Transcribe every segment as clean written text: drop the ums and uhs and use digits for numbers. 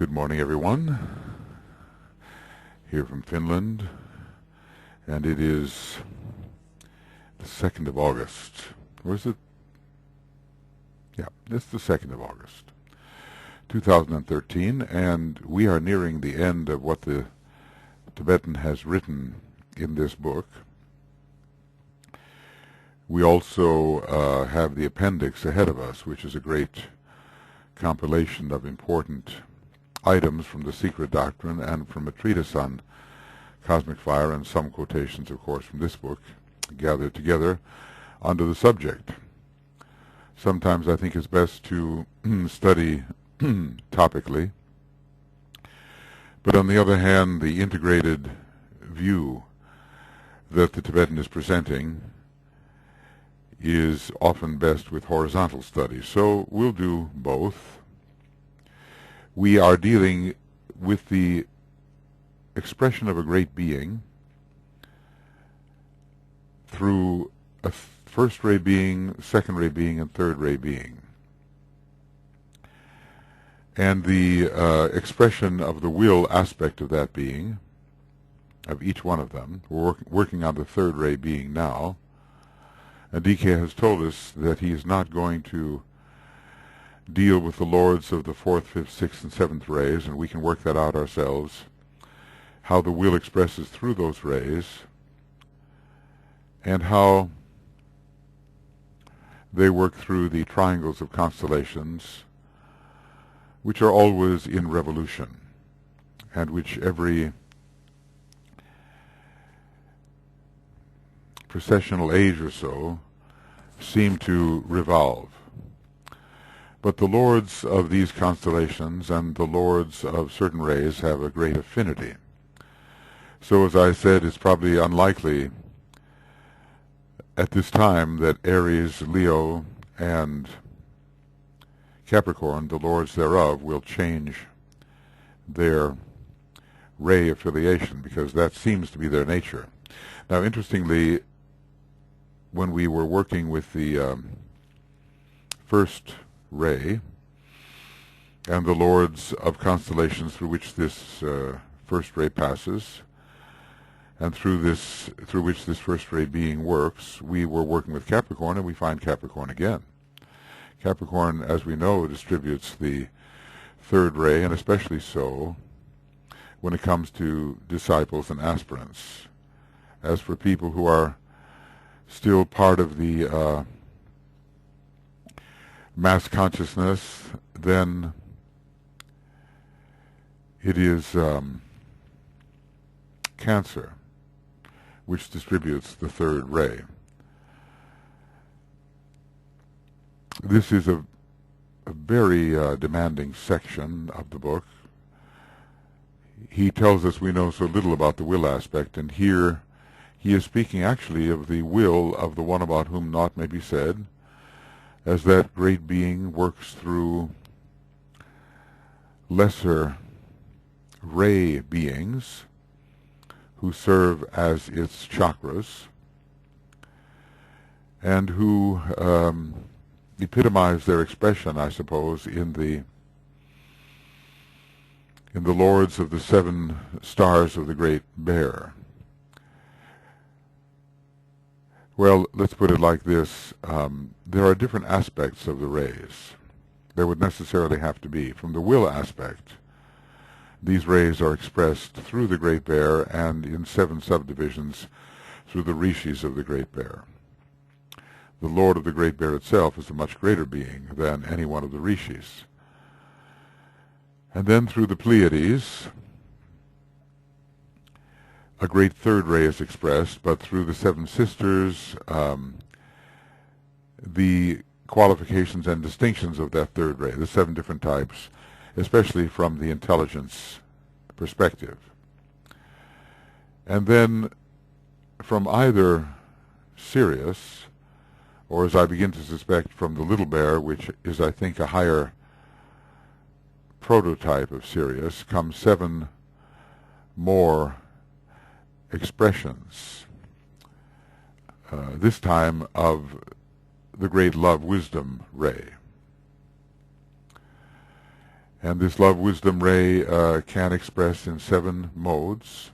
Good morning, everyone. Here from Finland, and it is the 2nd of August. Or is it? Yeah, it's the 2nd of August, 2013, and we are nearing the end of what the Tibetan has written in this book. We also have the appendix ahead of us, which is a great compilation of important items from the Secret Doctrine and from a treatise on cosmic fire, and some quotations, of course, from this book, gathered together under the subject. Sometimes I think it's best to study topically, but on the other hand, the integrated view that the Tibetan is presenting is often best with horizontal study. So we'll do both. We are dealing with the expression of a great being through a first-ray being, second-ray being, and third-ray being. And the expression of the will aspect of that being, of each one of them. We're working on the third-ray being now. And DK has told us that he is not going to deal with the lords of the 4th, 5th, 6th, and 7th rays, and we can work that out ourselves, how the will expresses through those rays, and how they work through the triangles of constellations, which are always in revolution, and which every precessional age or so seem to revolve. But the lords of these constellations and the lords of certain rays have a great affinity. So, as I said, it's probably unlikely at this time that Aries, Leo, and Capricorn, the lords thereof, will change their ray affiliation, because that seems to be their nature. Now, interestingly, when we were working with the first ray and the lords of constellations through which this first ray passes, and through which this first ray being works, we were working with Capricorn, and we find Capricorn again. Capricorn, as we know, distributes the third ray, and especially so when it comes to disciples and aspirants. As for people who are still part of the mass consciousness, then it is Cancer which distributes the third ray. This is a very demanding section of the book. He tells us we know so little about the will aspect, and here he is speaking actually of the will of the one about whom naught may be said, as that great being works through lesser ray beings who serve as its chakras, and who epitomize their expression, I suppose, in the lords of the 7 stars of the Great Bear. Well, let's put it like this. There are different aspects of the rays. There would necessarily have to be. From the will aspect, these rays are expressed through the Great Bear and in 7 subdivisions through the rishis of the Great Bear. The Lord of the Great Bear itself is a much greater being than any one of the rishis. And then through the Pleiades, a great third ray is expressed, but through the 7 sisters, the qualifications and distinctions of that third ray, the 7 different types, especially from the intelligence perspective. And then from either Sirius, or as I begin to suspect from the Little Bear, which is, I think, a higher prototype of Sirius, come 7 more expressions, this time of the great love-wisdom ray. And this love wisdom ray can express in 7 modes,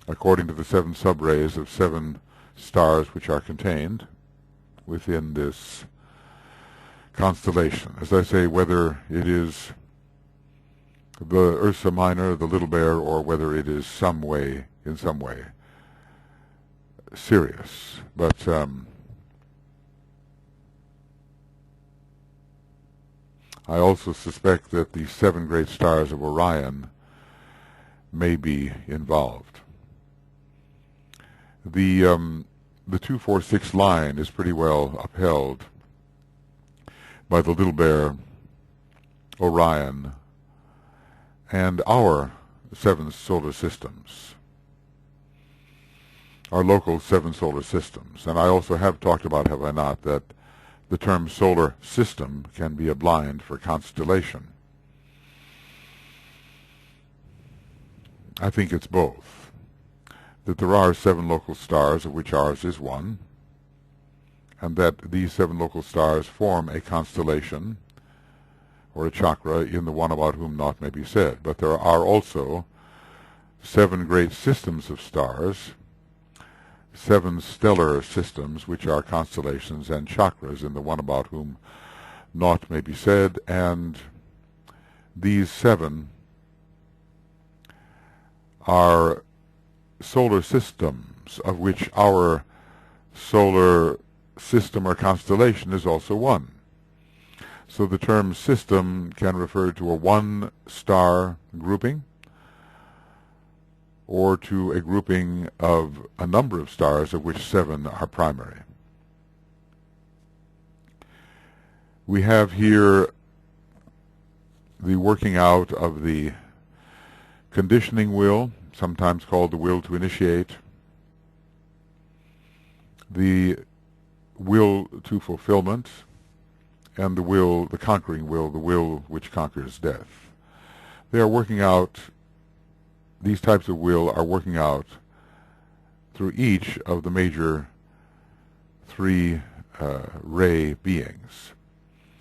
according to the 7 sub-rays of 7 stars which are contained within this constellation. As I say, whether it is the Ursa Minor, the Little Bear, or whether it is in some way serious. But I also suspect that the 7 great stars of Orion may be involved. The 246 line is pretty well upheld by the Little Bear, Orion, and our 7 solar systems, our local 7 solar systems. And I also have talked about, have I not, that the term solar system can be a blind for constellation. I think it's both. That there are 7 local stars, of which ours is one, and that these 7 local stars form a constellation, or a chakra, in the one about whom naught may be said. But there are also 7 great systems of stars, 7 stellar systems, which are constellations and chakras, in the one about whom naught may be said, and these 7 are solar systems, of which our solar system or constellation is also one. So the term system can refer to a 1-star grouping, or to a grouping of a number of stars, of which 7 are primary. We have here the working out of the conditioning will, sometimes called the will to initiate, the will to fulfillment, and the conquering will, the will which conquers death. They are working out, these types of will are working out through each of the major 3 ray beings.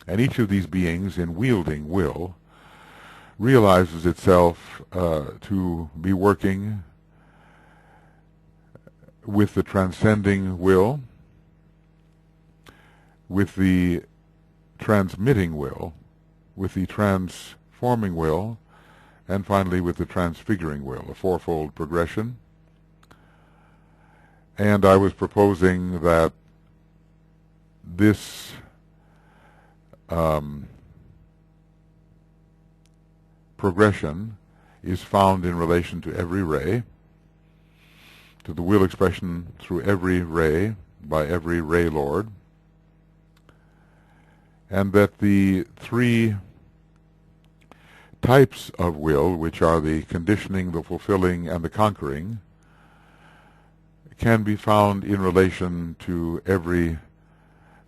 And each of these beings, in wielding will, realizes itself to be working with the transcending will, with the transmitting will, with the transforming will, and finally with the transfiguring will, a 4-fold progression. And I was proposing that this progression is found in relation to every ray, to the will expression through every ray, by every ray lord, and that the 3 types of will, which are the conditioning, the fulfilling, and the conquering, can be found in relation to every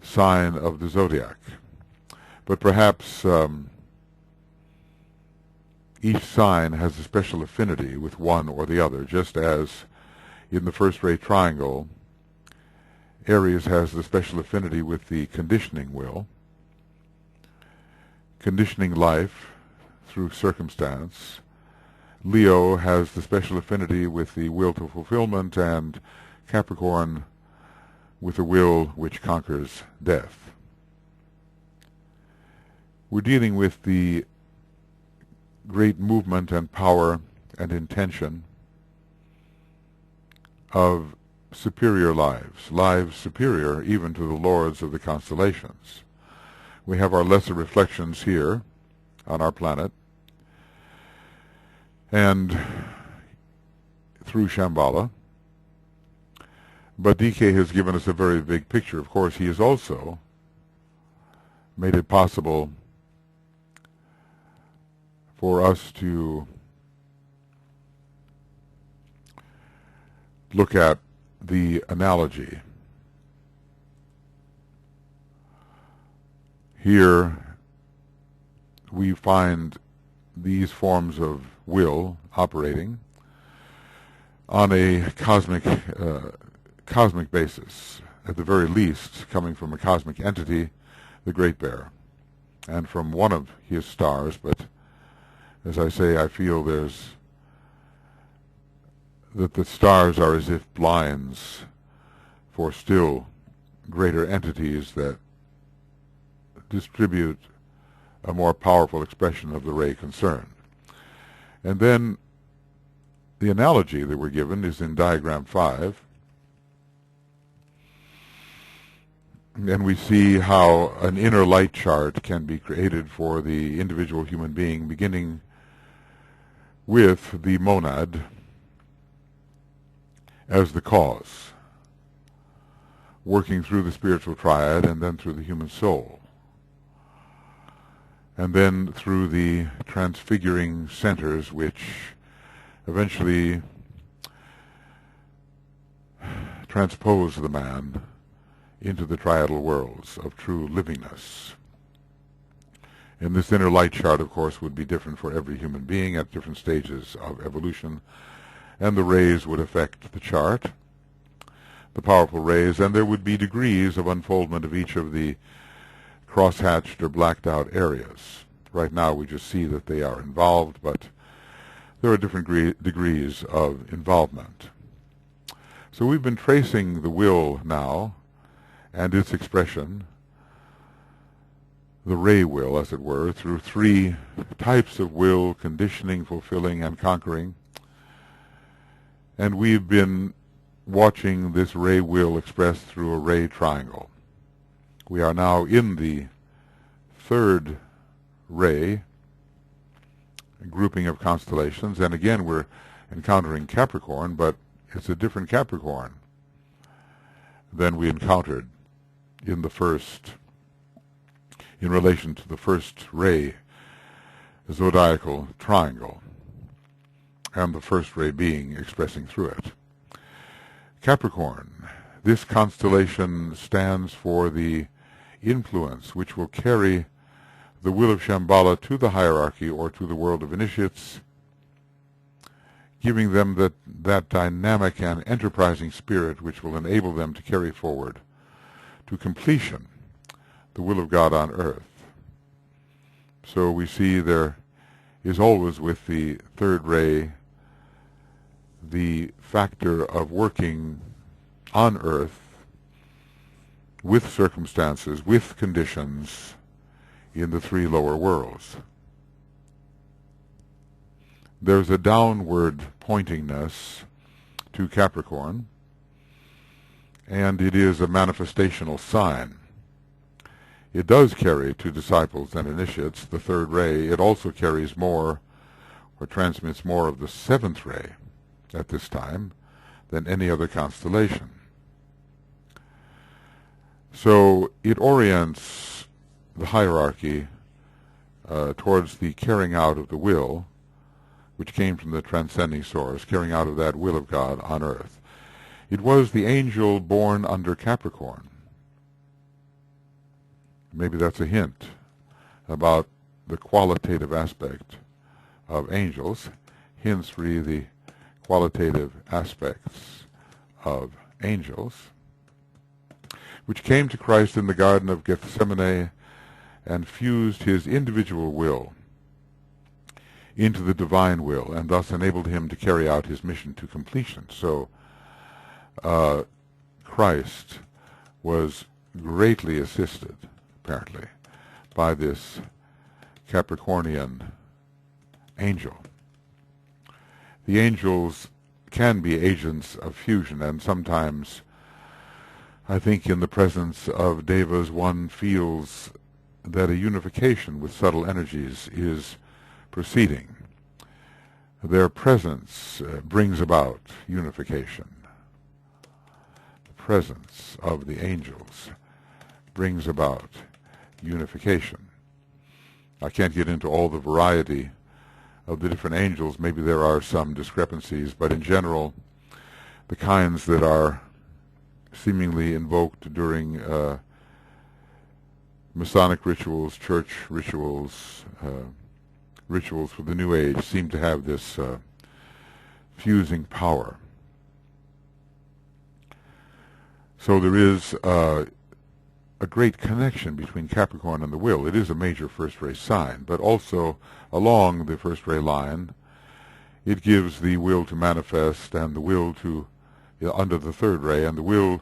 sign of the zodiac. But perhaps each sign has a special affinity with one or the other, just as in the first ray triangle, Aries has the special affinity with the conditioning will, conditioning life through circumstance. Leo has the special affinity with the will to fulfillment, and Capricorn with the will which conquers death. We're dealing with the great movement and power and intention of superior lives, lives superior even to the lords of the constellations. We have our lesser reflections here on our planet, and through Shamballa. But DK has given us a very big picture. Of course, he has also made it possible for us to look at the analogy. Here we find these forms of will operating on a cosmic basis, at the very least coming from a cosmic entity, the Great Bear, and from one of his stars, but As I say, I feel that the stars are as if blinds for still greater entities that distribute a more powerful expression of the ray concerned. And then the analogy that we're given is in diagram 5. And we see how an inner light chart can be created for the individual human being, beginning with the monad as the cause, working through the spiritual triad and then through the human soul, and then through the transfiguring centers which eventually transpose the man into the triadal worlds of true livingness. And this inner light chart, of course, would be different for every human being at different stages of evolution, and the rays would affect the chart, the powerful rays, and there would be degrees of unfoldment of each of the cross-hatched or blacked-out areas. Right now we just see that they are involved, but there are different degrees of involvement. So we've been tracing the will now and its expression, the ray will, as it were, through 3 types of will: conditioning, fulfilling, and conquering. And we've been watching this ray will expressed through a ray triangle. We are now in the 3rd ray, a grouping of constellations, and again we're encountering Capricorn, but it's a different Capricorn than we encountered in relation to the first ray zodiacal triangle, and the first ray being expressing through it. Capricorn, this constellation stands for the influence which will carry the Will of Shamballa to the hierarchy or to the world of initiates, giving them that dynamic and enterprising spirit which will enable them to carry forward to completion the will of God on earth. So we see there is always with the 3rd ray the factor of working on earth with circumstances, with conditions in the 3 lower worlds. There's a downward pointingness to Capricorn, and it is a manifestational sign. It does carry to disciples and initiates the 3rd ray. It also carries more, or transmits more, of the 7th ray at this time than any other constellation. So it orients the hierarchy towards the carrying out of the will, which came from the transcending source, carrying out of that will of God on earth. It was the angel born under Capricorn. Maybe that's a hint about the qualitative aspect of angels. Hints read the qualitative aspects of angels, which came to Christ in the Garden of Gethsemane and fused his individual will into the divine will, and thus enabled him to carry out his mission to completion. So Christ was greatly assisted, apparently, by this Capricornian angel. The angels can be agents of fusion, and sometimes I think in the presence of devas one feels that a unification with subtle energies is proceeding. Their presence brings about unification. The presence of the angels brings about unification. I can't get into all the variety of the different angels. Maybe there are some discrepancies, but in general, the kinds that are seemingly invoked during Masonic rituals, church rituals, rituals for the New Age seem to have this fusing power. So there is a a great connection between Capricorn and the will. It is a major first ray sign, but also along the first ray line, it gives the will to manifest and the will to, under the third ray, and the will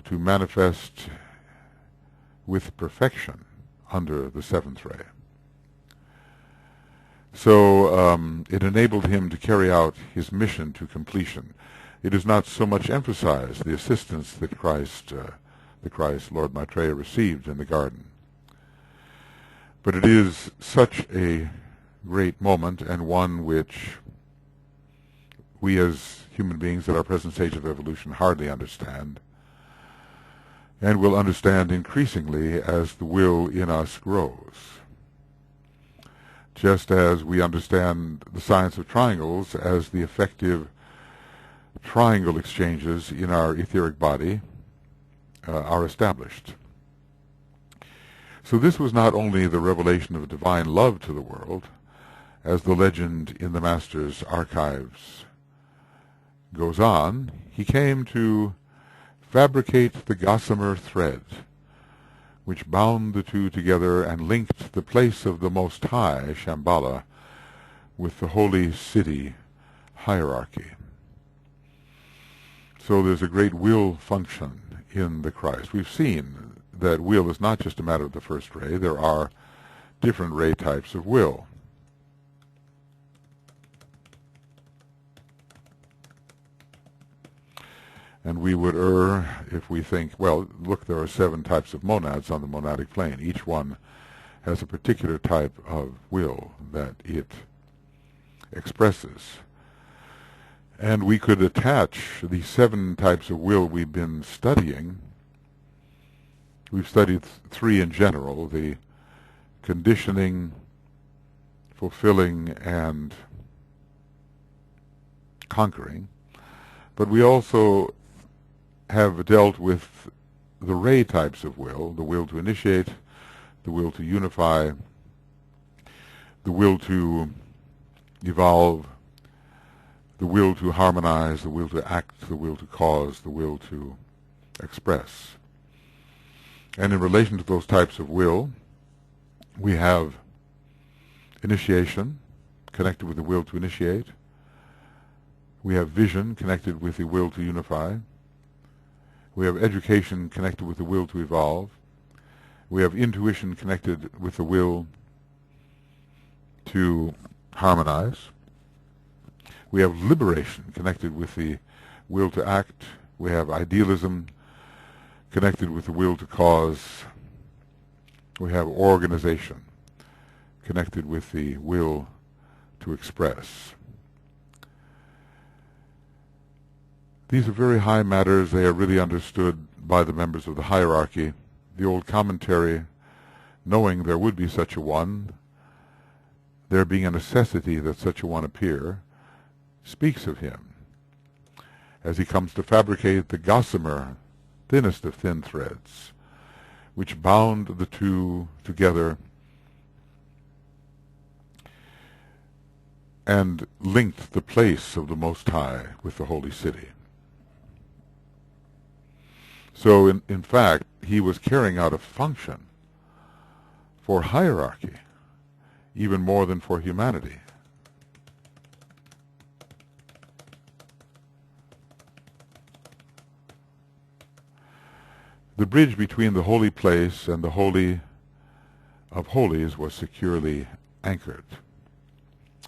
to manifest with perfection under the seventh ray. So it enabled him to carry out his mission to completion. It is not so much emphasized, the assistance that Christ, Lord Maitreya, received in the garden. But it is such a great moment, and one which we as human beings at our present stage of evolution hardly understand, and will understand increasingly as the will in us grows. Just as we understand the science of triangles as the effective triangle exchanges in our etheric body are established. So this was not only the revelation of divine love to the world, as the legend in the Master's archives goes on. He came to fabricate the gossamer thread, which bound the two together and linked the place of the Most High, Shamballa, with the holy city hierarchy. So there's a great will function in the Christ. We've seen that will is not just a matter of the first ray. There are different ray types of will. And we would err if we think, well, look, there are 7 types of monads on the monadic plane. Each one has a particular type of will that it expresses. And we could attach the 7 types of will we've been studying. We've studied 3 in general, the conditioning, fulfilling, and conquering. But we also have dealt with the ray types of will, the will to initiate, the will to unify, the will to evolve, the will to harmonize, the will to act, the will to cause, the will to express. And in relation to those types of will, we have initiation, connected with the will to initiate. We have vision, connected with the will to unify. We have education, connected with the will to evolve. We have intuition, connected with the will to harmonize. We have liberation, connected with the will to act. We have idealism, connected with the will to cause. We have organization, connected with the will to express. These are very high matters. They are really understood by the members of the hierarchy. The old commentary, knowing there would be such a one, there being a necessity that such a one appear, speaks of him as he comes to fabricate the gossamer, thinnest of thin threads, which bound the two together and linked the place of the Most High with the holy city. So in fact, he was carrying out a function for hierarchy, even more than for humanity. The bridge between the holy place and the Holy of Holies was securely anchored,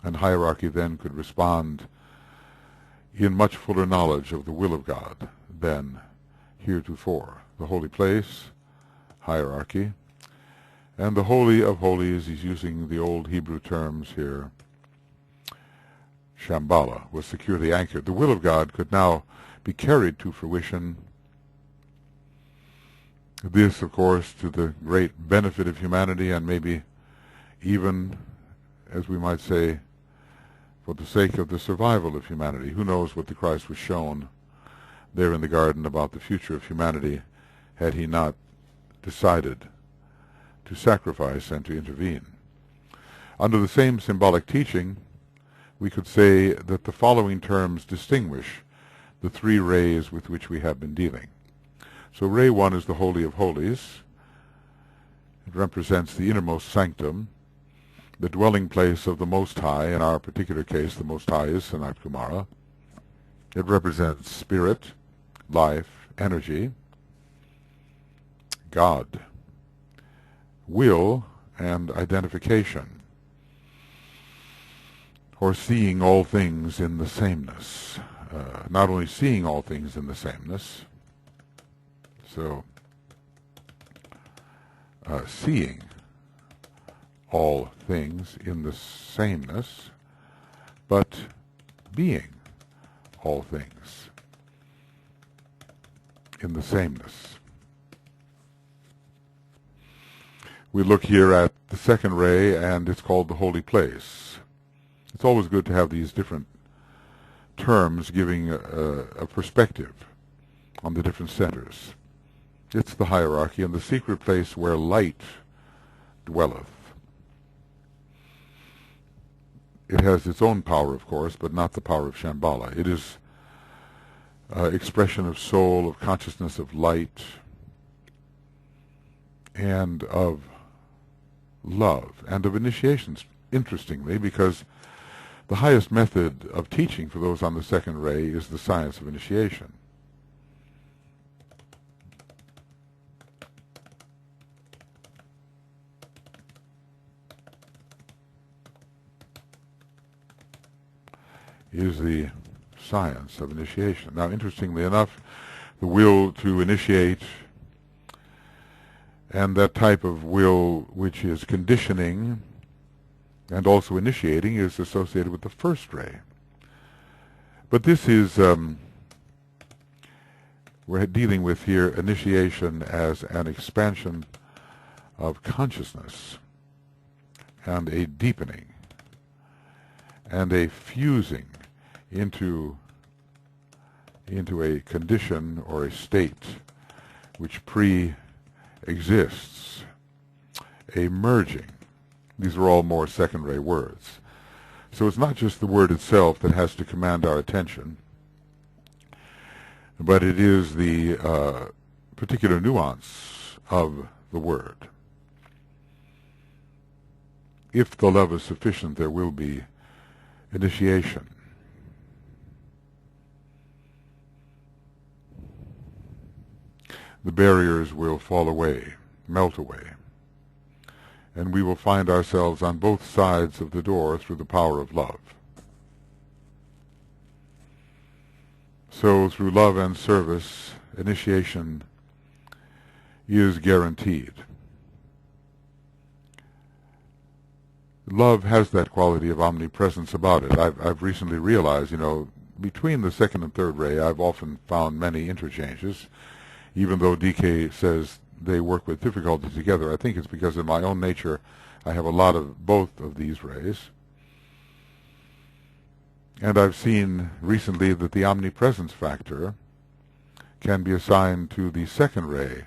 and hierarchy then could respond in much fuller knowledge of the will of God than heretofore. The holy place, hierarchy, and the Holy of Holies, he's using the old Hebrew terms here, Shamballa, was securely anchored. The will of God could now be carried to fruition. This, of course, to the great benefit of humanity, and maybe even, as we might say, for the sake of the survival of humanity. Who knows what the Christ was shown there in the garden about the future of humanity had he not decided to sacrifice and to intervene. Under the same symbolic teaching, we could say that the following terms distinguish the 3 rays with which we have been dealing. So ray 1 is the Holy of Holies, It represents the innermost sanctum, the dwelling place of the Most High. In our particular case, the Most High is Sanat Kumara. It represents spirit, life, energy, God, will, and identification, or seeing all things in the sameness. Not only seeing all things in the sameness, so seeing all things in the sameness, but being all things in the sameness. We look here at the second ray, and it's called the holy place. It's always good to have these different terms giving a perspective on the different centers. It's the hierarchy and the secret place where light dwelleth. It has its own power, of course, but not the power of Shamballa. It is expression of soul, of consciousness, of light, and of love, and of initiations, interestingly, because the highest method of teaching for those on the second ray is the science of initiation. Is the science of initiation. Now, interestingly enough, the will to initiate and that type of will which is conditioning and also initiating is associated with the first ray. But this is, we're dealing with here initiation as an expansion of consciousness and a deepening and a fusing into a condition or a state which pre-exists, a merging. These are all more second-ray words. So it's not just the word itself that has to command our attention, but it is the particular nuance of the word. If the love is sufficient, there will be initiation. The barriers will fall away, melt away, and we will find ourselves on both sides of the door through the power of love. So through love and service, initiation is guaranteed. Love has that quality of omnipresence about it. I've recently realized, between the second and third ray, I've often found many interchanges. Even though DK says they work with difficulty together, I think it's because in my own nature I have a lot of both of these rays. And I've seen recently that the omnipresence factor can be assigned to the second ray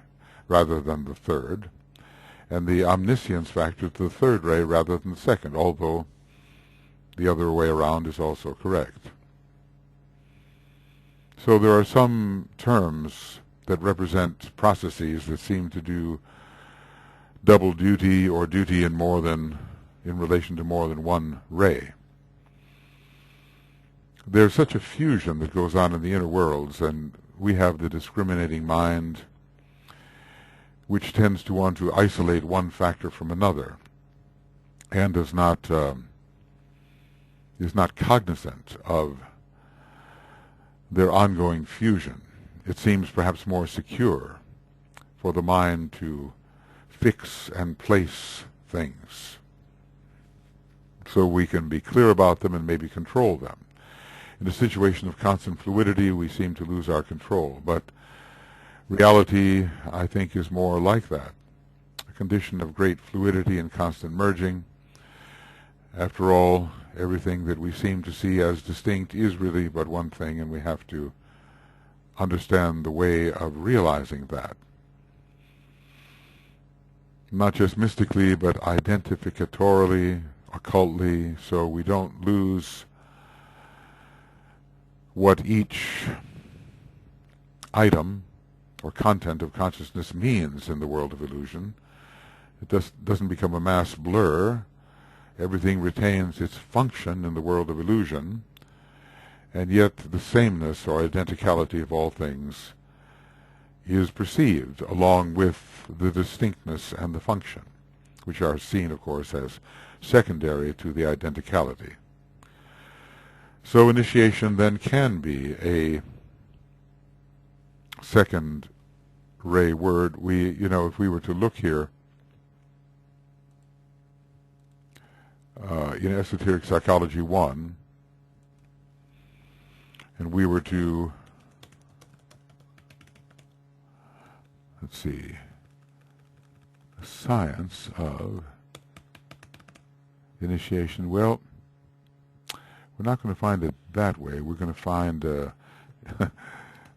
rather than the third, and the omniscience factor to the third ray rather than the second, although the other way around is also correct. So there are some terms that represent processes that seem to do double duty or duty in relation to more than one ray. There's such a fusion that goes on in the inner worlds, and we have the discriminating mind which tends to want to isolate one factor from another and is not cognizant of their ongoing fusion. It seems perhaps more secure for the mind to fix and place things so we can be clear about them and maybe control them. In a situation of constant fluidity, we seem to lose our control, but reality, I think, is more like that, a condition of great fluidity and constant merging. After all, everything that we seem to see as distinct is really but one thing, and we have to understand the way of realizing that. Not just mystically, but identificatorily, occultly, so we don't lose what each item or content of consciousness means in the world of illusion. It doesn't become a mass blur. Everything retains its function in the world of illusion, and yet the sameness or identicality of all things is perceived along with the distinctness and the function, which are seen, of course, as secondary to the identicality. So initiation then can be a second ray word. If we were to look here in Esoteric Psychology 1, and we were to, let's see, the science of initiation. Well, we're not going to find it that way. We're going to find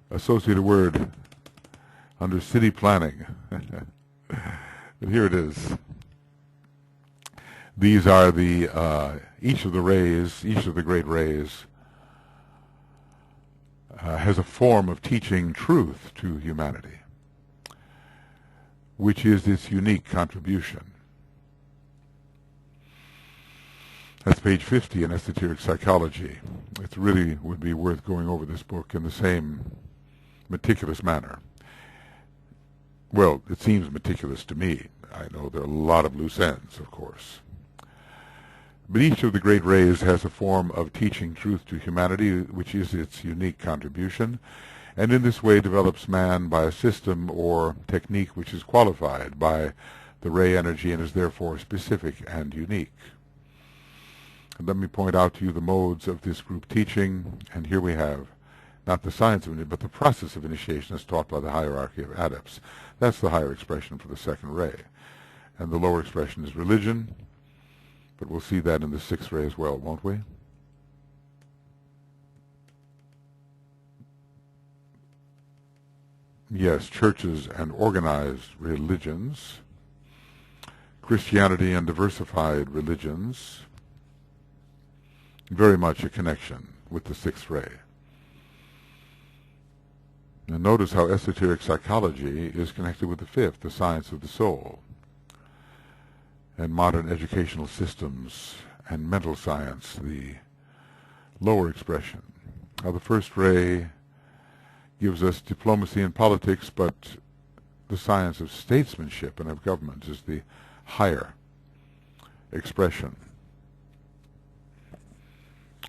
associated word under city planning. But here it is. These are the each of the rays, each of the great rays has a form of teaching truth to humanity, which is its unique contribution. That's page 50 in Esoteric Psychology. It really would be worth going over this book in the same meticulous manner. Well, it seems meticulous to me. I know there are a lot of loose ends, of course. But each of the great rays has a form of teaching truth to humanity, which is its unique contribution, and in this way develops man by a system or technique which is qualified by the ray energy and is therefore specific and unique. And let me point out to you the modes of this group teaching, and here we have not the science of it, but the process of initiation as taught by the hierarchy of adepts. That's the higher expression for the second ray. And the lower expression is religion, but we'll see that in the sixth ray as well, won't we? Yes, churches and organized religions, Christianity and diversified religions, very much a connection with the sixth ray. And notice how esoteric psychology is connected with the fifth, the science of the soul, and modern educational systems and mental science, the lower expression. Now the first ray gives us diplomacy and politics, but the science of statesmanship and of government is the higher expression.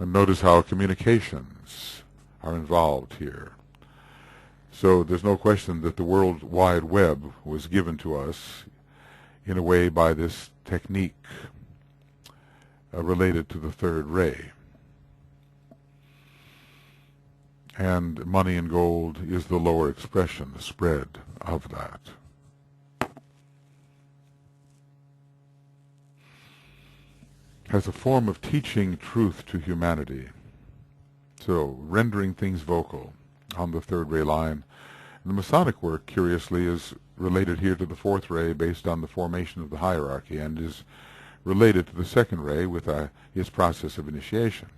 And notice how communications are involved here. So there's no question that the World Wide Web was given to us in a way by this technique related to the third ray. And money and gold is the lower expression, the spread of that. As a form of teaching truth to humanity. So, rendering things vocal on the third ray line. And the Masonic work, curiously, is related here to the fourth ray based on the formation of the hierarchy, and is related to the second ray with its process of initiation.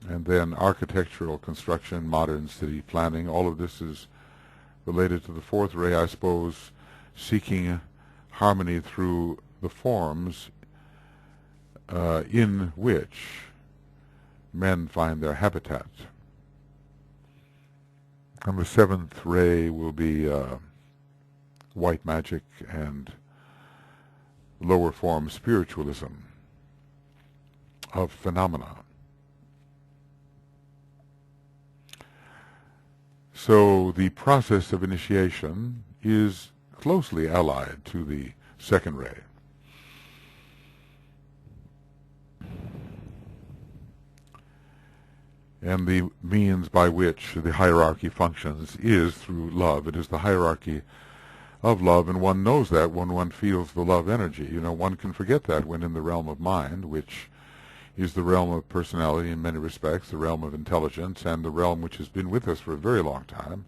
And then architectural construction, modern city planning, all of this is related to the fourth ray, I suppose, seeking harmony through the forms in which men find their habitat. And the seventh ray will be white magic and lower form spiritualism of phenomena. So the process of initiation is closely allied to the second ray. And the means by which the hierarchy functions is through love. It is the hierarchy of love, and one knows that when one feels the love energy. You know, one can forget that when in the realm of mind, which is the realm of personality in many respects, the realm of intelligence, and the realm which has been with us for a very long time.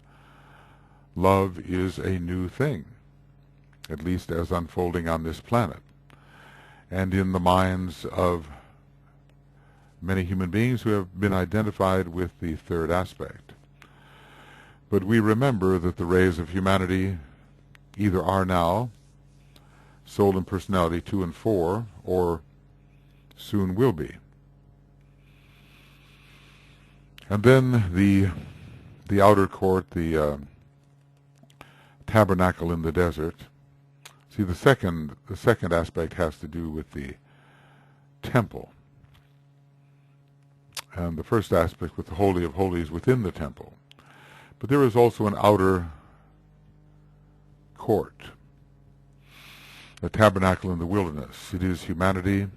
Love is a new thing, at least as unfolding on this planet. And in the minds of many human beings who have been identified with the third aspect. But we remember that the rays of humanity either are now soul and personality 2 and 4, or soon will be. And then the outer court, the tabernacle in the desert. See, the second aspect has to do with the temple, and the first aspect with the Holy of Holies within the temple. But there is also an outer court, a tabernacle in the wilderness. It is humanity.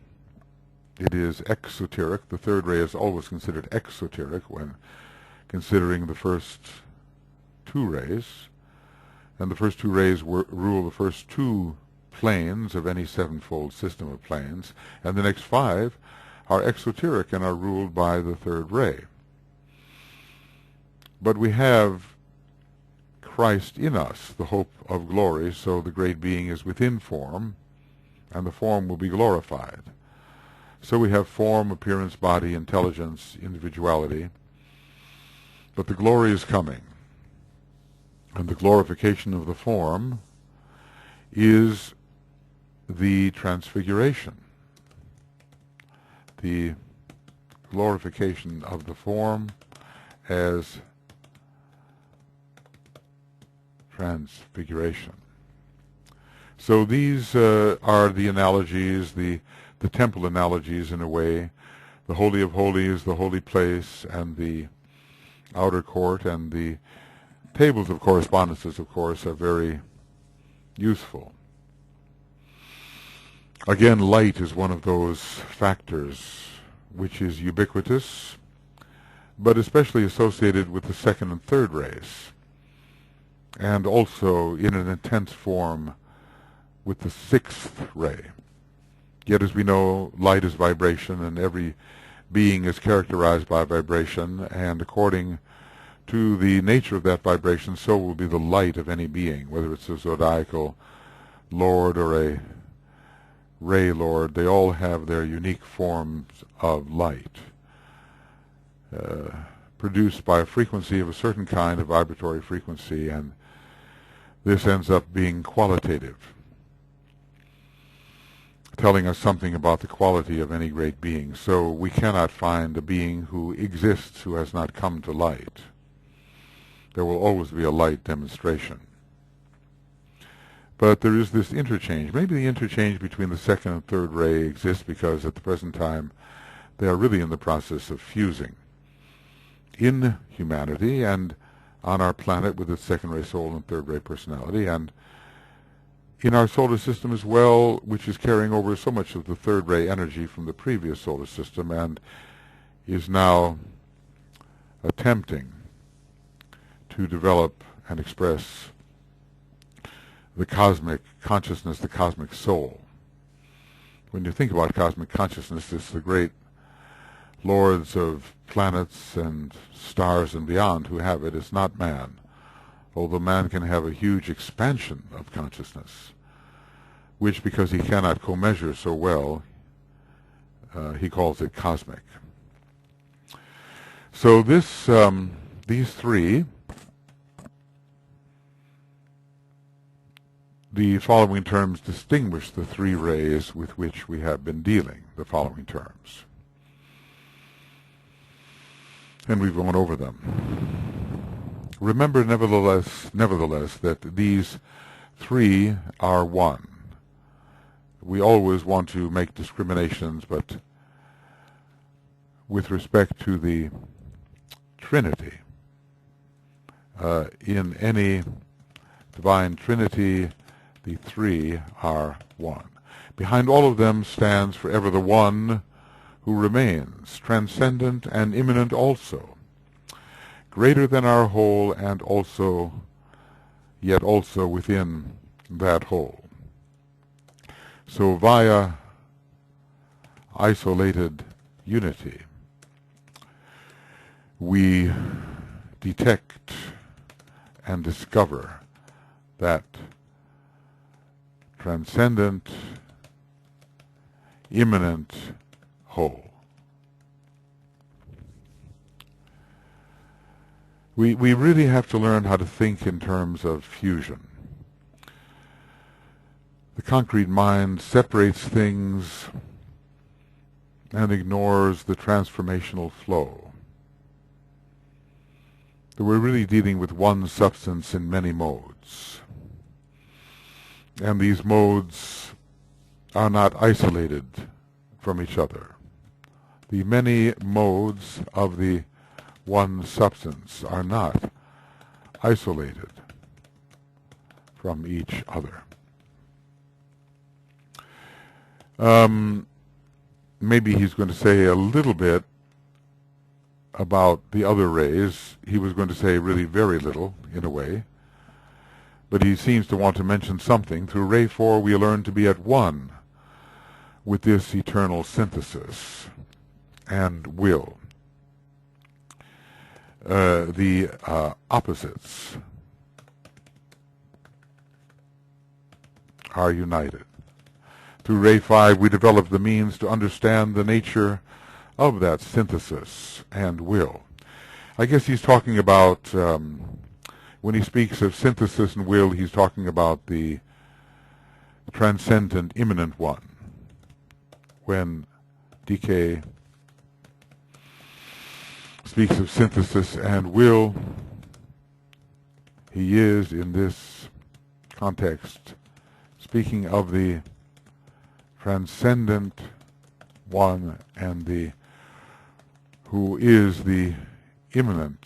It is exoteric. The third ray is always considered exoteric when considering the first two rays. And the first two rays rule the first two planes of any sevenfold system of planes, and the next five are exoteric and are ruled by the third ray. But we have Christ in us, the hope of glory, so the great being is within form, and the form will be glorified. So we have form, appearance, body, intelligence, individuality, but the glory is coming. And the glorification of the form is the transfiguration. The glorification of the form as transfiguration. So these are the analogies, the temple analogies in a way. The Holy of Holies, the holy place, and the outer court, and the tables of correspondences, of course, are very useful. Again, light is one of those factors which is ubiquitous, but especially associated with the second and third rays, and also in an intense form with the sixth ray. Yet, as we know, light is vibration, and every being is characterized by vibration, and according to the nature of that vibration, so will be the light of any being, whether it's a zodiacal lord or a ray lord. They all have their unique forms of light, produced by a frequency of a certain kind of vibratory frequency, and this ends up being qualitative, telling us something about the quality of any great being. So we cannot find a being who exists who has not come to light. There will always be a light demonstration. But there is this interchange. Maybe the interchange between the second and third ray exists because at the present time they are really in the process of fusing in humanity and on our planet with its second ray soul and third ray personality, and in our solar system as well, which is carrying over so much of the third ray energy from the previous solar system and is now attempting to develop and express the cosmic consciousness, the cosmic soul. When you think about cosmic consciousness, it's the great lords of planets and stars and beyond who have it. It's not man, although man can have a huge expansion of consciousness, which, because he cannot co-measure so well, he calls it cosmic. So this, these three, the following terms distinguish the three rays with which we have been dealing, the following terms. And we've gone over them. Remember, nevertheless, that these three are one. We always want to make discriminations, but with respect to the Trinity, in any divine Trinity, the three are one. Behind all of them stands forever the one who remains, transcendent and immanent also, greater than our whole, and also, yet also within that whole. So via isolated unity, we detect and discover that transcendent, immanent whole. We really have to learn how to think in terms of fusion. The concrete mind separates things and ignores the transformational flow. That we're really dealing with one substance in many modes. And these modes are not isolated from each other. The many modes of the one substance are not isolated from each other. Maybe he's going to say a little bit about the other rays. He was going to say really very little, in a way. But he seems to want to mention something. Through Ray 4, we learn to be at one with this eternal synthesis and will. The opposites are united. Through Ray 5, we develop the means to understand the nature of that synthesis and will. I guess he's talking about, when he speaks of synthesis and will, he's talking about the transcendent, immanent one. When DK speaks of synthesis and will, he is, in this context, speaking of the transcendent one and the who is the immanent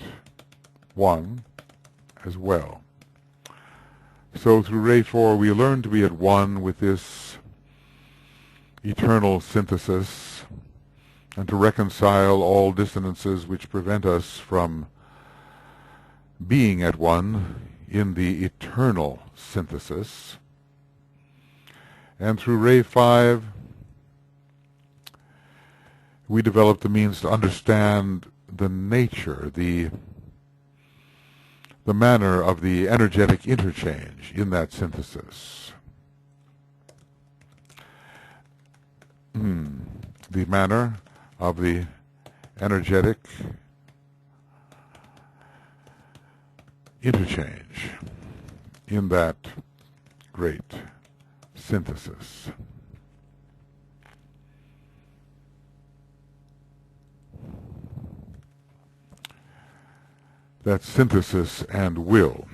one as well. So through Ray 4 we learn to be at one with this eternal synthesis and to reconcile all dissonances which prevent us from being at one in the eternal synthesis. And through Ray 5, we develop the means to understand the nature, the manner of the energetic interchange in that synthesis. The manner of the energetic interchange in that great synthesis. That synthesis and will.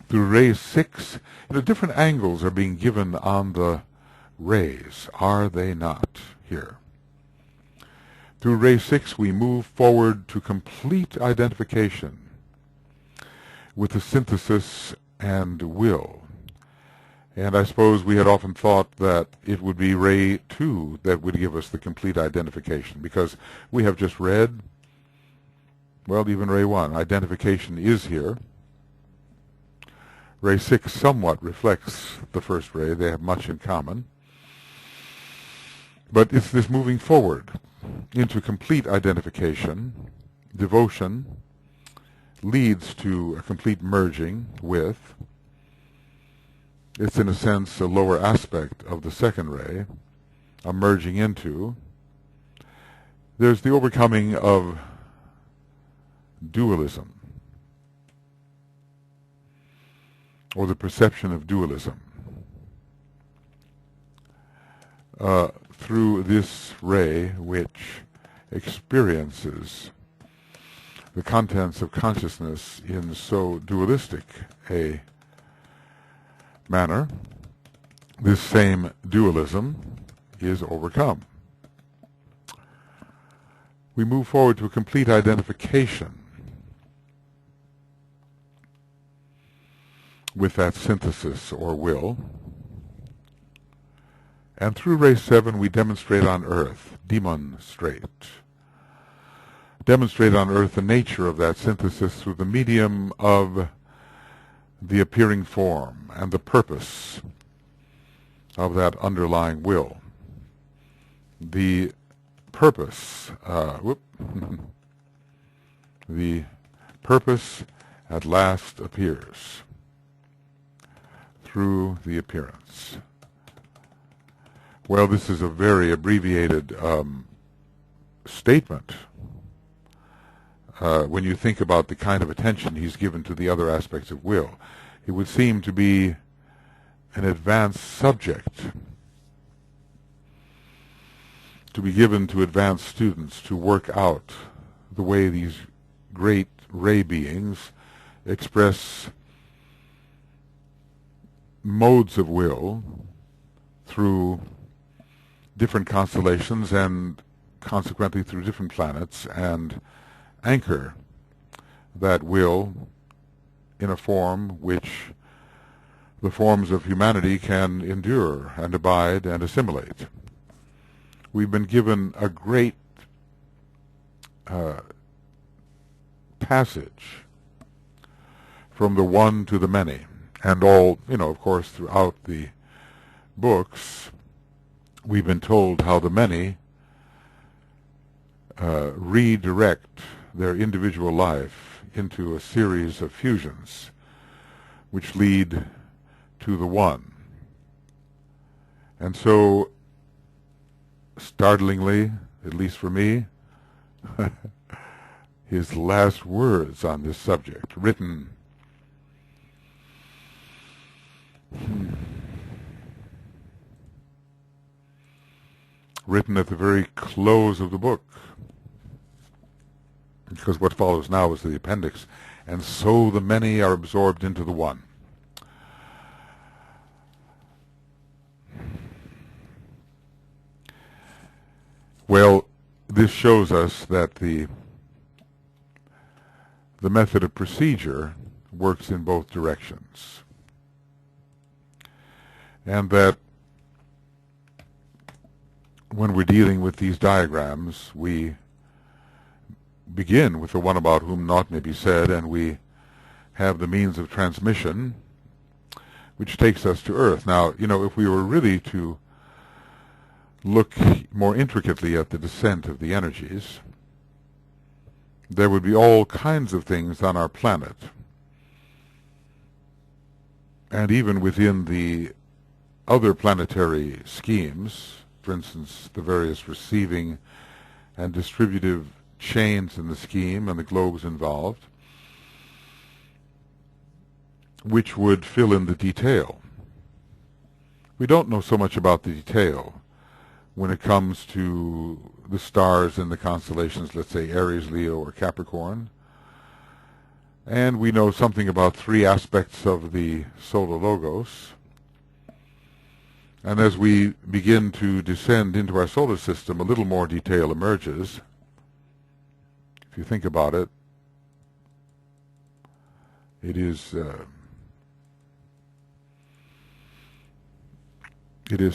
Through Ray 6, different angles are being given on the rays, are they not, here? Through Ray 6, we move forward to complete identification with the synthesis and will. And I suppose we had often thought that it would be Ray 2 that would give us the complete identification, because we have just read, well, even Ray 1, identification is here. Ray 6 somewhat reflects the first ray. They have much in common. But it's this moving forward into complete identification. Devotion leads to a complete merging with. It's in a sense a lower aspect of the second ray, a merging into. There's the overcoming of dualism, or the perception of dualism. Through this ray, which experiences the contents of consciousness in so dualistic a manner, this same dualism is overcome. We move forward to a complete identification with that synthesis or will. And through Ray 7 we demonstrate on earth on earth the nature of that synthesis through the medium of the appearing form and the purpose of that underlying will. The purpose, the purpose at last appears through the appearance. Well, this is a very abbreviated statement when you think about the kind of attention he's given to the other aspects of will. It would seem to be an advanced subject to be given to advanced students to work out the way these great ray beings express modes of will through different constellations and consequently through different planets, and anchor that will in a form which the forms of humanity can endure and abide and assimilate. We've been given a great passage from the one to the many, and all, of course, throughout the books, we've been told how the many redirect their individual life into a series of fusions which lead to the one. And so, startlingly, at least for me, his last words on this subject, written at the very close of the book, because what follows now is the appendix, and so the many are absorbed into the one. Well, this shows us that the method of procedure works in both directions, and that when we're dealing with these diagrams, we begin with the one about whom naught may be said, and we have the means of transmission, which takes us to Earth. Now, if we were really to look more intricately at the descent of the energies, there would be all kinds of things on our planet, and even within the other planetary schemes, for instance, the various receiving and distributive chains in the scheme and the globes involved, which would fill in the detail. We don't know so much about the detail when it comes to the stars in the constellations, let's say Aries, Leo, or Capricorn. And we know something about 3 aspects of the solar logos. And as we begin to descend into our solar system, a little more detail emerges. If you think about it, it is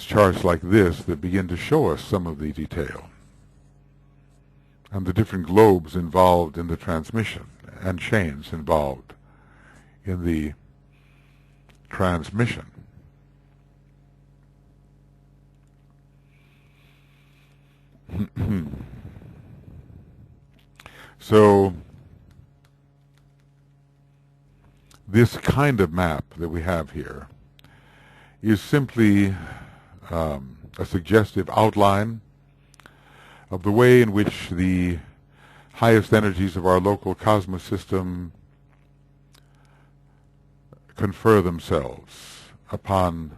charts like this that begin to show us some of the detail, and the different globes involved in the transmission, and chains involved in the transmission. So this kind of map that we have here is simply a suggestive outline of the way in which the highest energies of our local cosmos system confer themselves upon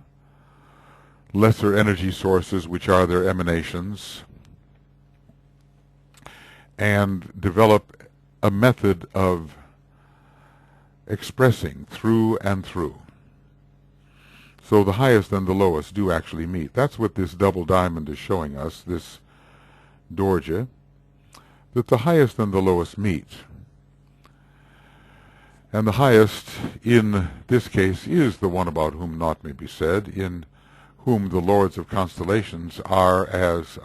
lesser energy sources, which are their emanations, and develop a method of expressing through and through. So the highest and the lowest do actually meet. That's what this double diamond is showing us, this Dorje, that the highest and the lowest meet. And the highest, in this case, is the one about whom naught may be said, in whom the lords of constellations are as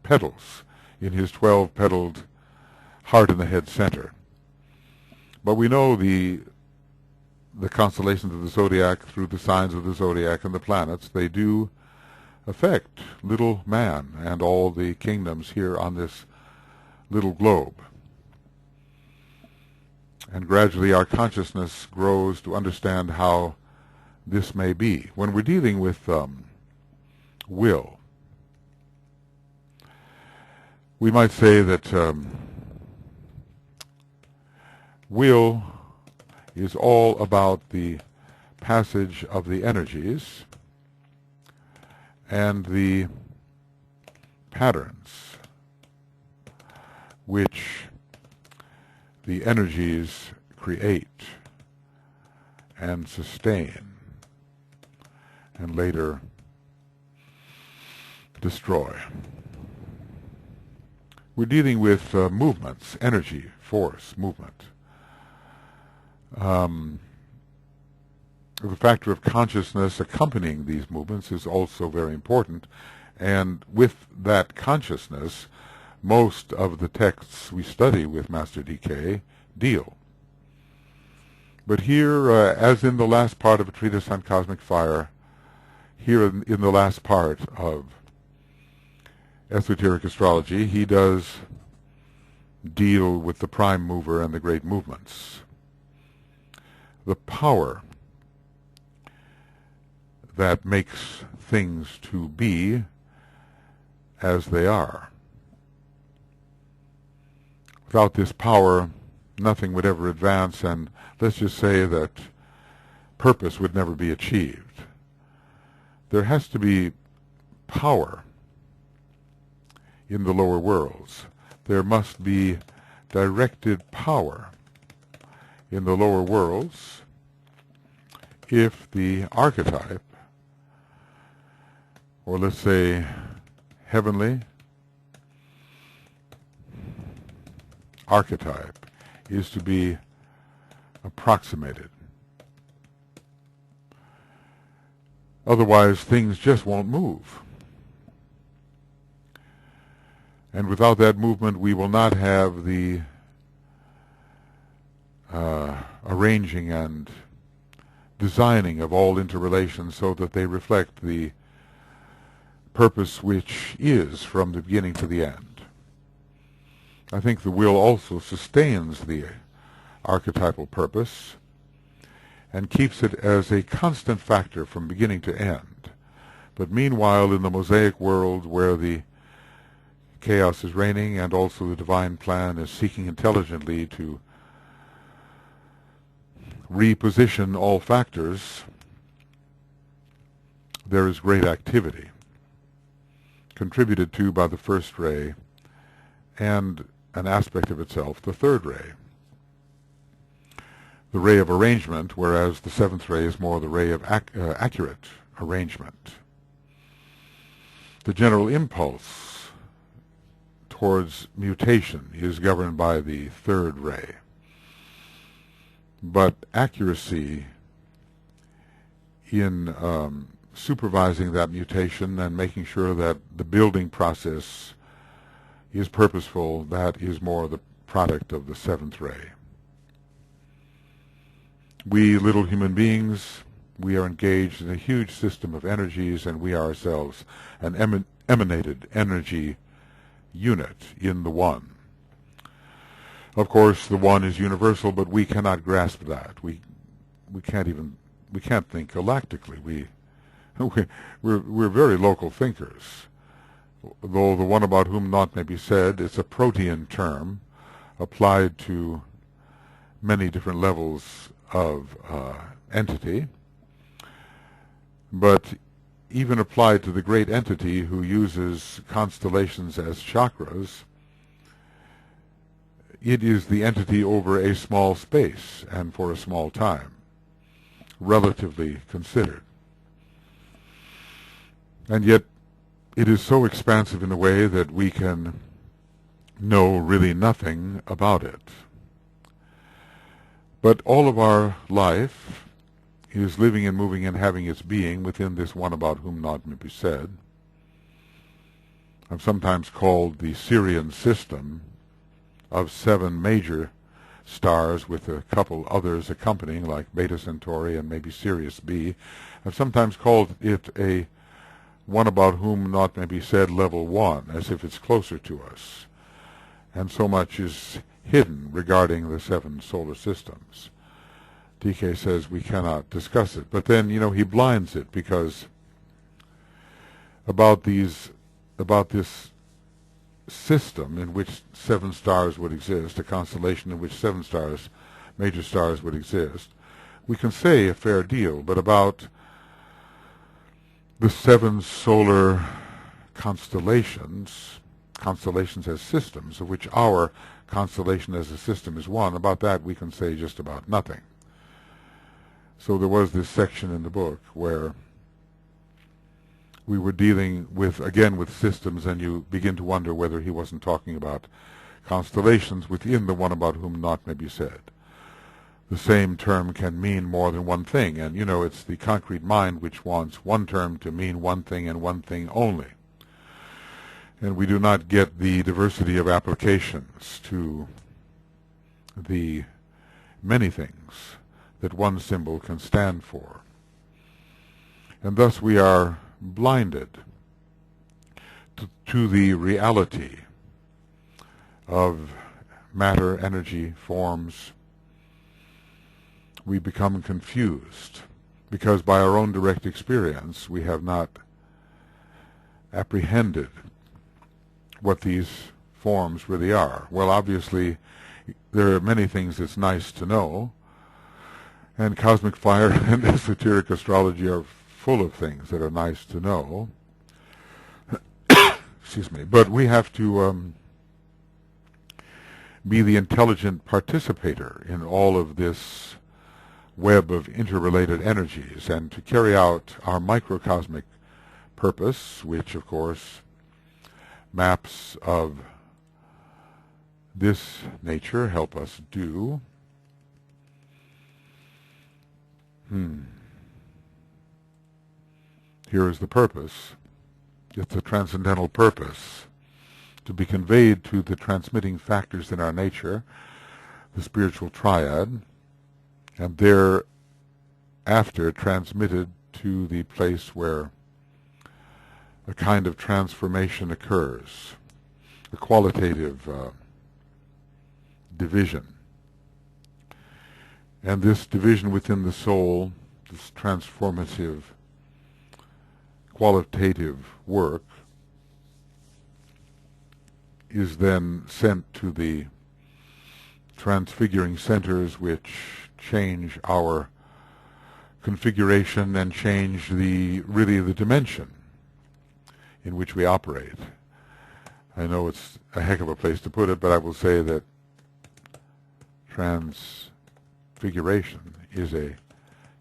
petals in his 12-petaled heart in the head center. But we know the constellations of the zodiac through the signs of the zodiac and the planets. They do affect little man and all the kingdoms here on this little globe. And gradually our consciousness grows to understand how this may be. When we're dealing with will, we might say that will is all about the passage of the energies and the patterns which the energies create and sustain and later destroy. We're dealing with movements, energy, force, movement. The factor of consciousness accompanying these movements is also very important, and with that consciousness, most of the texts we study with Master DK deal. But here, as in the last part of A Treatise on Cosmic Fire, here in the last part of Esoteric Astrology, he does deal with the prime mover and the great movements. The power that makes things to be as they are. Without this power, nothing would ever advance, and let's just say that purpose would never be achieved. There has to be power in the lower worlds. There must be directed power in the lower worlds if the archetype, or let's say heavenly archetype, is to be approximated. Otherwise, things just won't move. And without that movement, we will not have the arranging and designing of all interrelations so that they reflect the purpose which is from the beginning to the end. I think the will also sustains the archetypal purpose and keeps it as a constant factor from beginning to end. But meanwhile, in the Mosaic world, where the chaos is reigning and also the divine plan is seeking intelligently to reposition all factors, there is great activity, contributed to by the first ray and an aspect of itself, the third ray. The ray of arrangement, whereas the seventh ray is more the ray of accurate arrangement. The general impulse towards mutation is governed by the third ray. But accuracy in supervising that mutation and making sure that the building process is purposeful, that is more the product of the seventh ray. We little human beings, we are engaged in a huge system of energies, and we are ourselves an emanated energy unit in the One. Of course, the One is universal, but we cannot grasp that. We can't think galactically. We're very local thinkers. Though the one about whom naught may be said, it's a protean term applied to many different levels of entity, but even applied to the great entity who uses constellations as chakras, it is the entity over a small space and for a small time, relatively considered. And yet it is so expansive in a way that we can know really nothing about it. But all of our life is living and moving and having its being within this one about whom naught may be said. I'm sometimes called the Syrian system of 7 major stars with a couple others accompanying, like Beta Centauri and maybe Sirius B. I've sometimes called it a one about whom naught may be said level 1, as if it's closer to us. And so much is hidden regarding the 7 solar systems. DK says we cannot discuss it. But then, he blinds it, because about this system in which 7 stars would exist, a constellation in which 7 stars, major stars, would exist, we can say a fair deal, but about the 7 solar constellations, constellations as systems, of which our constellation as a system is one, about that we can say just about nothing. So there was this section in the book where we were dealing with, again, with systems, and you begin to wonder whether he wasn't talking about constellations within the one about whom naught may be said. The same term can mean more than one thing, and it's the concrete mind which wants one term to mean one thing and one thing only. And we do not get the diversity of applications to the many things that one symbol can stand for. And thus we are blinded to the reality of matter, energy, forms. We become confused because by our own direct experience we have not apprehended what these forms really are. Well, obviously there are many things that's nice to know, and cosmic fire and esoteric astrology are full of things that are nice to know. Excuse me. But we have to be the intelligent participator in all of this web of interrelated energies, and to carry out our microcosmic purpose, which of course maps of this nature help us do. Here is the purpose. It's a transcendental purpose to be conveyed to the transmitting factors in our nature, the spiritual triad, and thereafter transmitted to the place where a kind of transformation occurs, a qualitative division. And this division within the soul, this transformative, qualitative work, is then sent to the transfiguring centers which change our configuration and change the dimension in which we operate. I know it's a heck of a place to put it, but I will say that transfiguration is a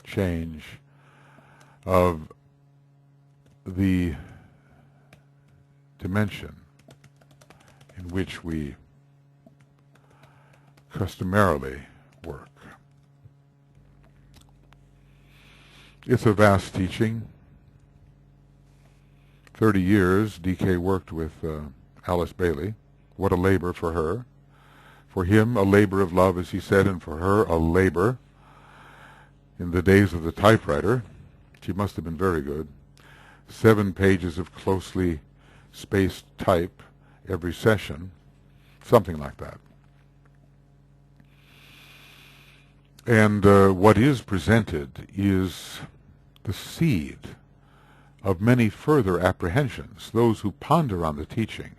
change of the dimension in which we customarily work. It's a vast teaching. 30 years DK worked with Alice Bailey. What a labor for her. For him, a labor of love, as he said, and for her, a labor. In the days of the typewriter, she must have been very good. 7 pages of closely spaced type every session, something like that. And what is presented is the seed of many further apprehensions. Those who ponder on the teaching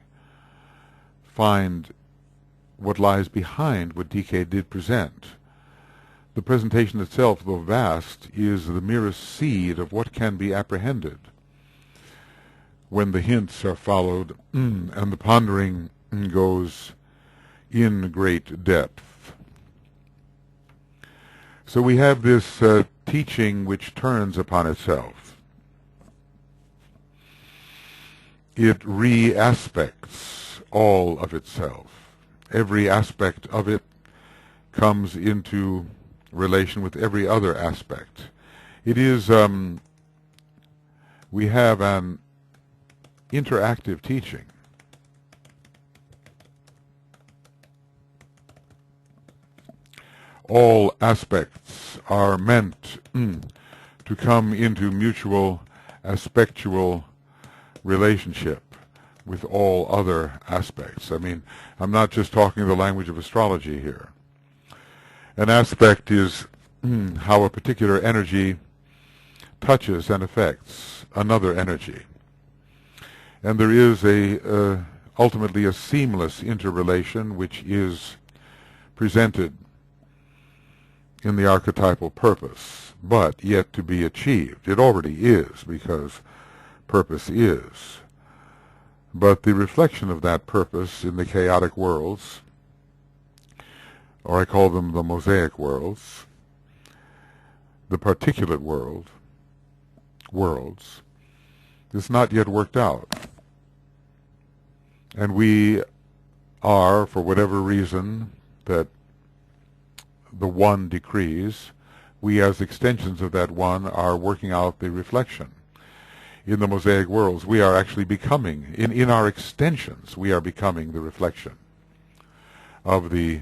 find what lies behind what DK did present. The presentation itself, though vast, is the merest seed of what can be apprehended when the hints are followed and the pondering goes in great depth. So we have this teaching which turns upon itself. It re-aspects all of itself. Every aspect of it comes into relation with every other aspect. It is, we have an interactive teaching. All aspects are meant to come into mutual aspectual relationship with all other aspects. I mean, I'm not just talking the language of astrology here. An aspect is how a particular energy touches and affects another energy. And there is ultimately a seamless interrelation which is presented in the archetypal purpose, but yet to be achieved. It already is, because purpose is. But the reflection of that purpose in the chaotic worlds, or I call them the mosaic worlds, the particulate worlds, is not yet worked out. And we are, for whatever reason that the one decrees, we as extensions of that one are working out the reflection. In the mosaic worlds, we are actually becoming, in our extensions, we are becoming the reflection of the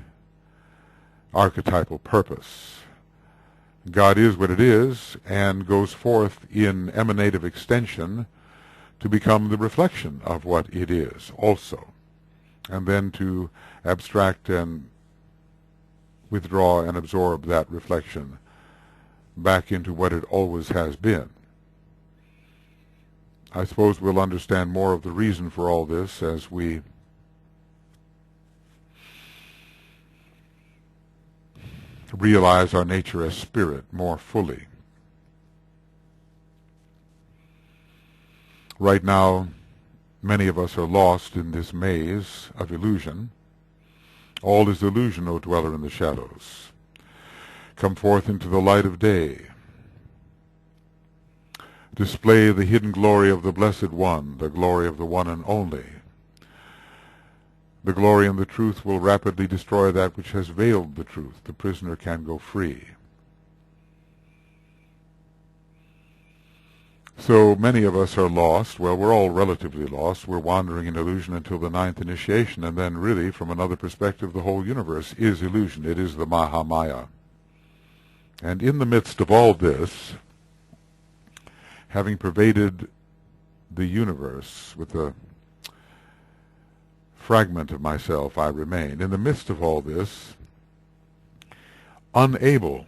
archetypal purpose. God is what it is, and goes forth in emanative extension to become the reflection of what it is also, and then to abstract and withdraw and absorb that reflection back into what it always has been. I suppose we'll understand more of the reason for all this as we realize our nature as spirit more fully. Right now, many of us are lost in this maze of illusion. All is illusion, O dweller in the shadows. Come forth into the light of day. Display the hidden glory of the Blessed One, the glory of the One and Only. The glory and the truth will rapidly destroy that which has veiled the truth. The prisoner can go free. So many of us are lost. Well, we're all relatively lost. We're wandering in illusion until the ninth initiation, and then really, from another perspective, the whole universe is illusion. It is the Mahamaya. And in the midst of all this, having pervaded the universe with a fragment of myself, I remain. In the midst of all this, unable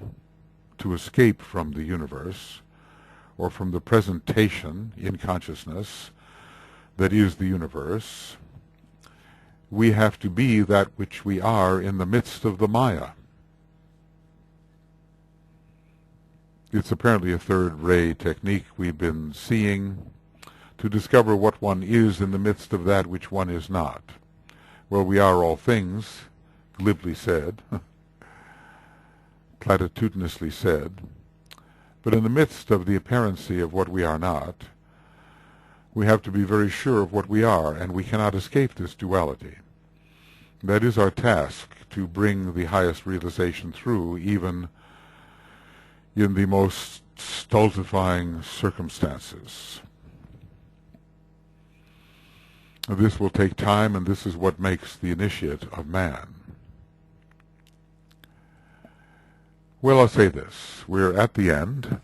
to escape from the universe, or from the presentation in consciousness that is the universe, we have to be that which we are in the midst of the Maya. It's apparently a third-ray technique we've been seeing to discover what one is in the midst of that which one is not. Well, we are all things, glibly said, platitudinously said, but in the midst of the apparency of what we are not, we have to be very sure of what we are, and we cannot escape this duality. That is our task, to bring the highest realization through, even in the most stultifying circumstances. This will take time, and this is what makes the initiate of man. Well, I'll say this. We're at the end.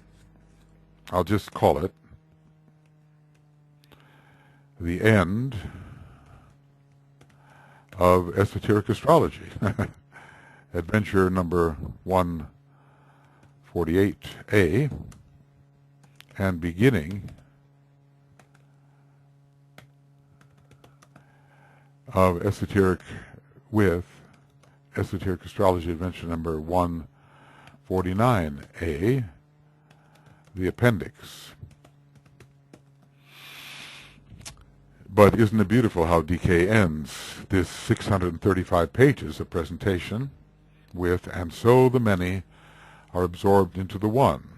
I'll just call it the end of Esoteric Astrology. Adventure number 148A, and beginning of Esoteric Astrology Adventure number 149A, the appendix. But isn't it beautiful how DK ends this 635 pages of presentation with, and so the many are absorbed into the one.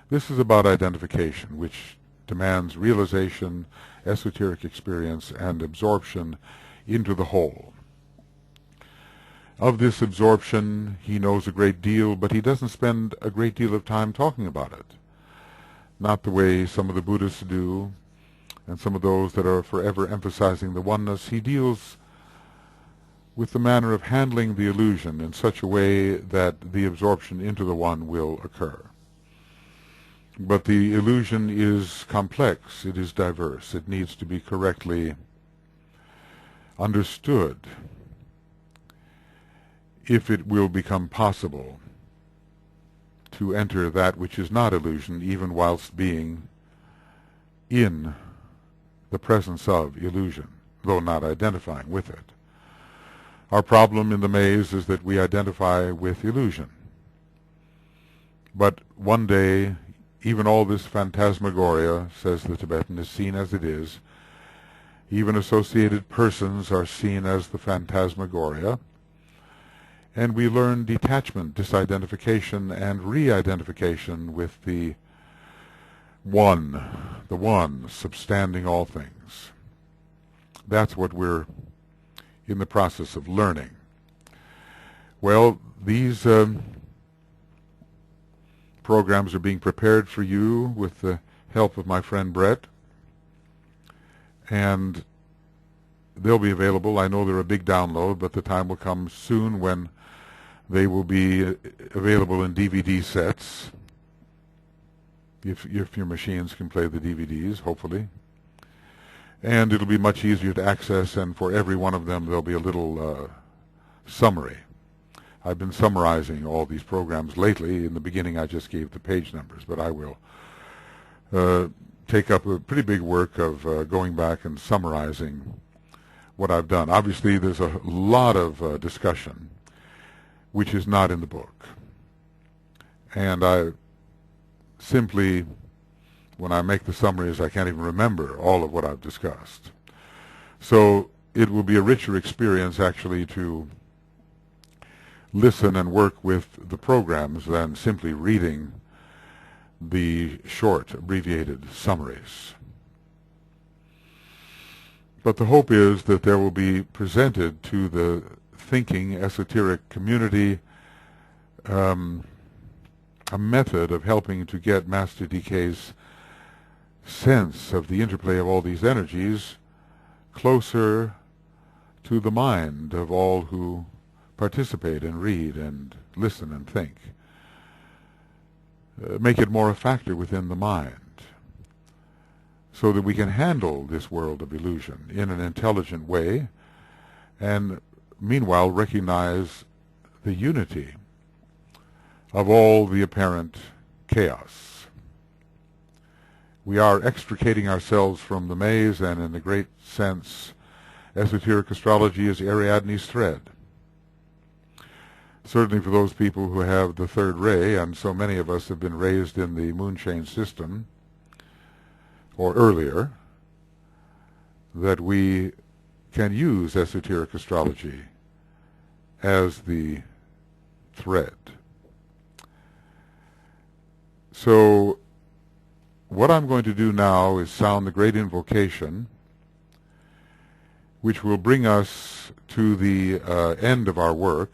This is about identification, which demands realization, esoteric experience, and absorption into the whole. Of this absorption, he knows a great deal, but he doesn't spend a great deal of time talking about it. Not the way some of the Buddhists do, and some of those that are forever emphasizing the oneness. He deals with the manner of handling the illusion in such a way that the absorption into the one will occur. But the illusion is complex, it is diverse, it needs to be correctly understood if it will become possible to enter that which is not illusion, even whilst being in the presence of illusion, though not identifying with it. Our problem in the maze is that we identify with illusion. But one day, even all this phantasmagoria, says the Tibetan, is seen as it is. Even associated persons are seen as the phantasmagoria. And we learn detachment, disidentification, and re-identification with the one substanding all things. That's what we're in the process of learning. Well, these programs are being prepared for you with the help of my friend Brett, and they'll be available. I know they're a big download, but the time will come soon when they will be available in DVD sets, if your machines can play the DVDs, hopefully. And it'll be much easier to access, and for every one of them there'll be a little summary. I've been summarizing all these programs lately. In the beginning I just gave the page numbers, but I will take up a pretty big work of going back and summarizing what I've done. Obviously there's a lot of discussion which is not in the book. And I simply, when I make the summaries, I can't even remember all of what I've discussed. So it will be a richer experience actually to listen and work with the programs than simply reading the short, abbreviated summaries. But the hope is that there will be presented to the thinking esoteric community a method of helping to get Master DK's sense of the interplay of all these energies closer to the mind of all who participate and read and listen and think. Make it more a factor within the mind, so that we can handle this world of illusion in an intelligent way, and meanwhile recognize the unity of all the apparent chaos. We are extricating ourselves from the maze, and in a great sense, esoteric astrology is Ariadne's thread. Certainly for those people who have the third ray, and so many of us have been raised in the moon chain system, or earlier, that we can use esoteric astrology as the thread. So what I'm going to do now is sound the great invocation, which will bring us to the end of our work,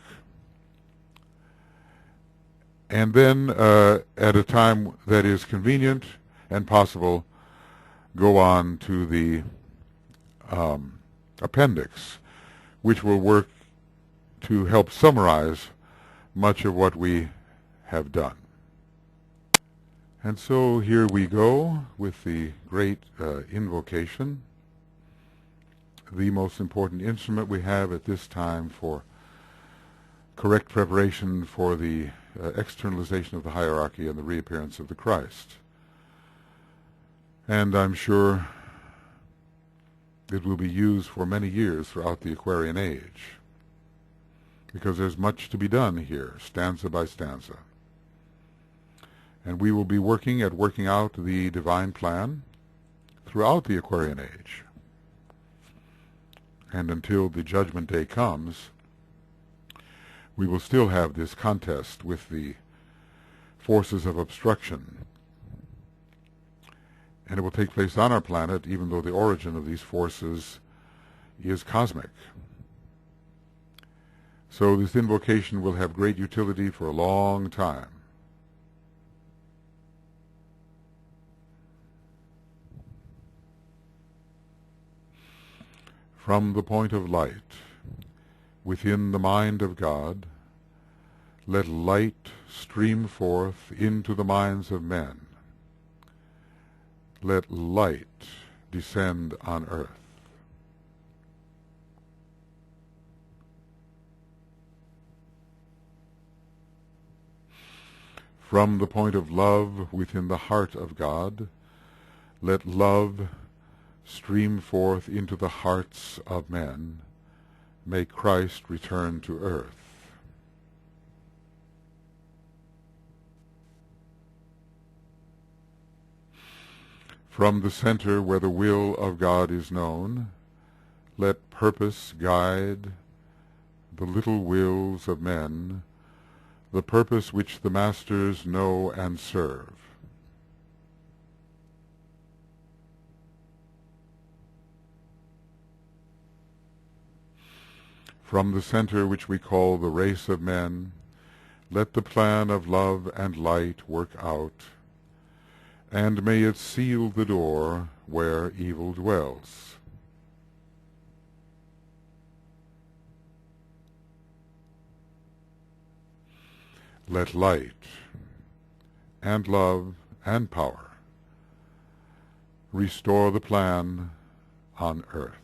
and then at a time that is convenient and possible, go on to the appendix, which will work to help summarize much of what we have done. And so here we go with the great invocation, the most important instrument we have at this time for correct preparation for the externalization of the hierarchy and the reappearance of the Christ. And I'm sure it will be used for many years throughout the Aquarian age, because there's much to be done here, stanza by stanza. And we will be working out the divine plan throughout the Aquarian age. And until the judgment day comes, we will still have this contest with the forces of obstruction. And it will take place on our planet, even though the origin of these forces is cosmic. So this invocation will have great utility for a long time. From the point of light, within the mind of God, let light stream forth into the minds of men. Let light descend on earth. From the point of love within the heart of God, let love stream forth into the hearts of men. May Christ return to earth. From the center where the will of God is known, let purpose guide the little wills of men, the purpose which the masters know and serve. From the center which we call the race of men, let the plan of love and light work out, and may it seal the door where evil dwells. Let light and love and power restore the plan on earth.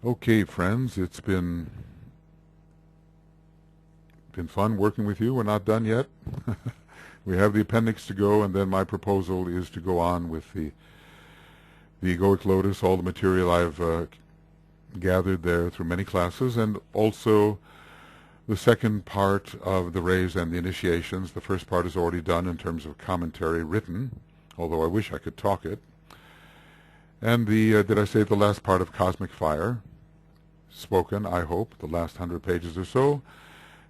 Okay, friends, it's been fun working with you. We're not done yet. We have the appendix to go, and then my proposal is to go on with the egoic lotus, all the material I've gathered there through many classes, and also the second part of the rays and the initiations. The first part is already done in terms of commentary written, although I wish I could talk it. And the, did I say the last part of Cosmic Fire, spoken, I hope, the last 100 pages or so,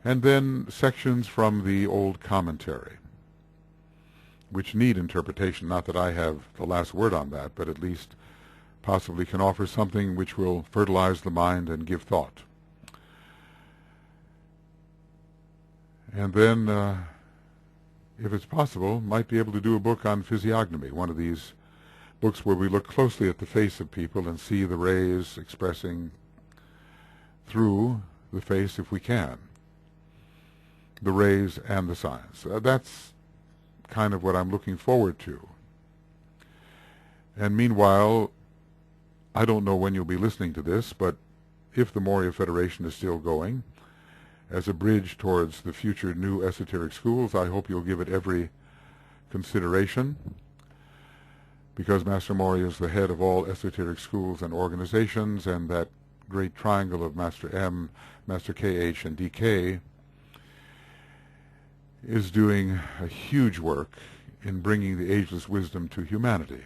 and then sections from the old commentary, which need interpretation. Not that I have the last word on that, but at least possibly can offer something which will fertilize the mind and give thought. And then, if it's possible, might be able to do a book on physiognomy, one of these books where we look closely at the face of people and see the rays expressing through the face, if we can, the rays and the signs. That's kind of what I'm looking forward to. And meanwhile, I don't know when you'll be listening to this, but if the Morya Federation is still going, as a bridge towards the future new esoteric schools, I hope you'll give it every consideration, because Master Morya is the head of all esoteric schools and organizations, and that great triangle of Master M, Master KH, and DK is doing a huge work in bringing the ageless wisdom to humanity,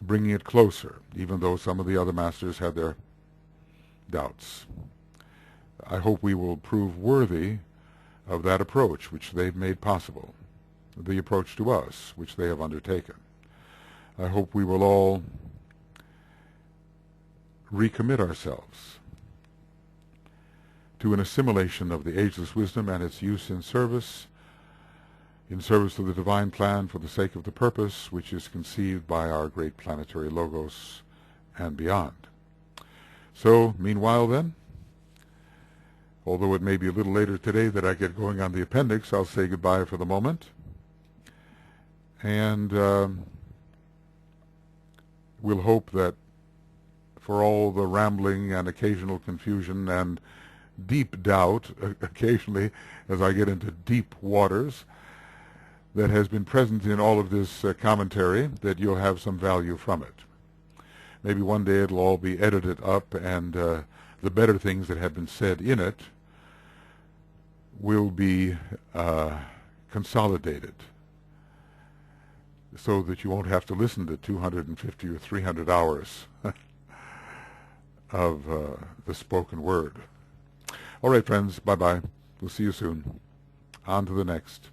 bringing it closer, even though some of the other masters had their doubts. I hope we will prove worthy of that approach which they've made possible, the approach to us which they have undertaken. I hope we will all recommit ourselves to an assimilation of the ageless wisdom and its use in service of the divine plan for the sake of the purpose which is conceived by our great planetary logos and beyond. So, meanwhile then, although it may be a little later today that I get going on the appendix, I'll say goodbye for the moment. And we'll hope that for all the rambling and occasional confusion and deep doubt, occasionally as I get into deep waters, that has been present in all of this commentary, that you'll have some value from it. Maybe one day it'll all be edited up, and the better things that have been said in it will be consolidated, so that you won't have to listen to 250 or 300 hours of the spoken word. All right, friends, bye-bye. We'll see you soon. On to the next.